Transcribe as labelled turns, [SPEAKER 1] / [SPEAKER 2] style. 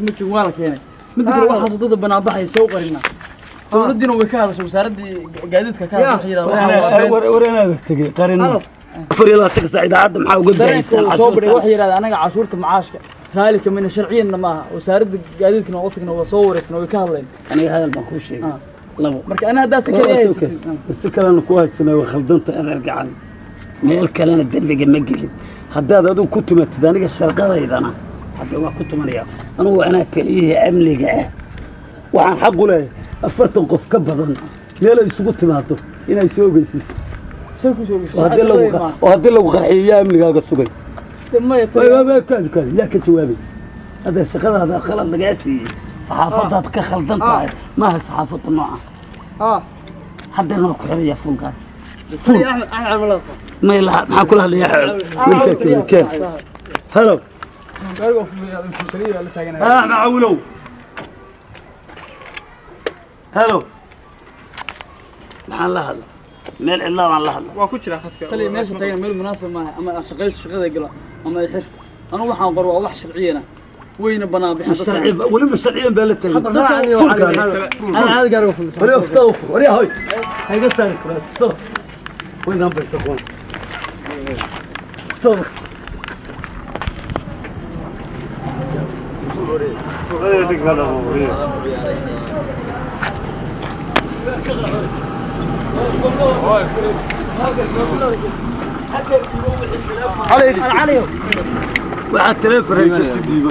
[SPEAKER 1] ما جوالك يعني مدك waxa sodada banaabaxay soo qarina dawladina way ka hadashay wasaaradii gaadiidka ka hadashay
[SPEAKER 2] warana tagay qarina فريلا تقطع إذا عاد محاو قد
[SPEAKER 1] يسال صوبري wax yiraahdo anaga cashuurta macaashka raalika min sharciyan ma wasaaradda gaadiidkana waqtiga waa soo wareysna way ka hadleen
[SPEAKER 2] aniga hadal baan ku sheegay labo
[SPEAKER 1] marka ana hada
[SPEAKER 2] si kale ku haysana waa khaldanta adeer gacan meel kalena dambiga ma gelin haddaad adigu ku timaatid aniga sharqadaydana hadda waa ku timanaya anigu ana kaliya amniga ah waxaan xaq u leeyahay 40 qof ka badan meel ay isugu timaado inay soo ogeysiiso وهذا لو قرحي يا أمي قاعد السوق. ما كان لا كجوابي. هذا الشغل هذا خلط لقاسي صحافة كخلطن طاير ما هي صحافة النوع. حتى لو كحرية فوق هذا.
[SPEAKER 3] أحمد والله.
[SPEAKER 2] ما يلا مع كل هذا يا ملك كان. هلو. معولو. هلو. محل هذا. مال الله والله
[SPEAKER 1] وكجرا خدك تلي ماشي تاين مeel munaasab ma ama shaqeys shaqada gala ama xir anu waxaan qor waa wax sharciyana weyna banaan bixin
[SPEAKER 2] sharci wali ma sharciyan baa la tagay
[SPEAKER 3] انا عاد قالوا في
[SPEAKER 2] وري افتوف وري هاي هاي سارك افتوف وين هم بيسقون افتوف
[SPEAKER 3] علي
[SPEAKER 2] واحد تلف رئيس التدريب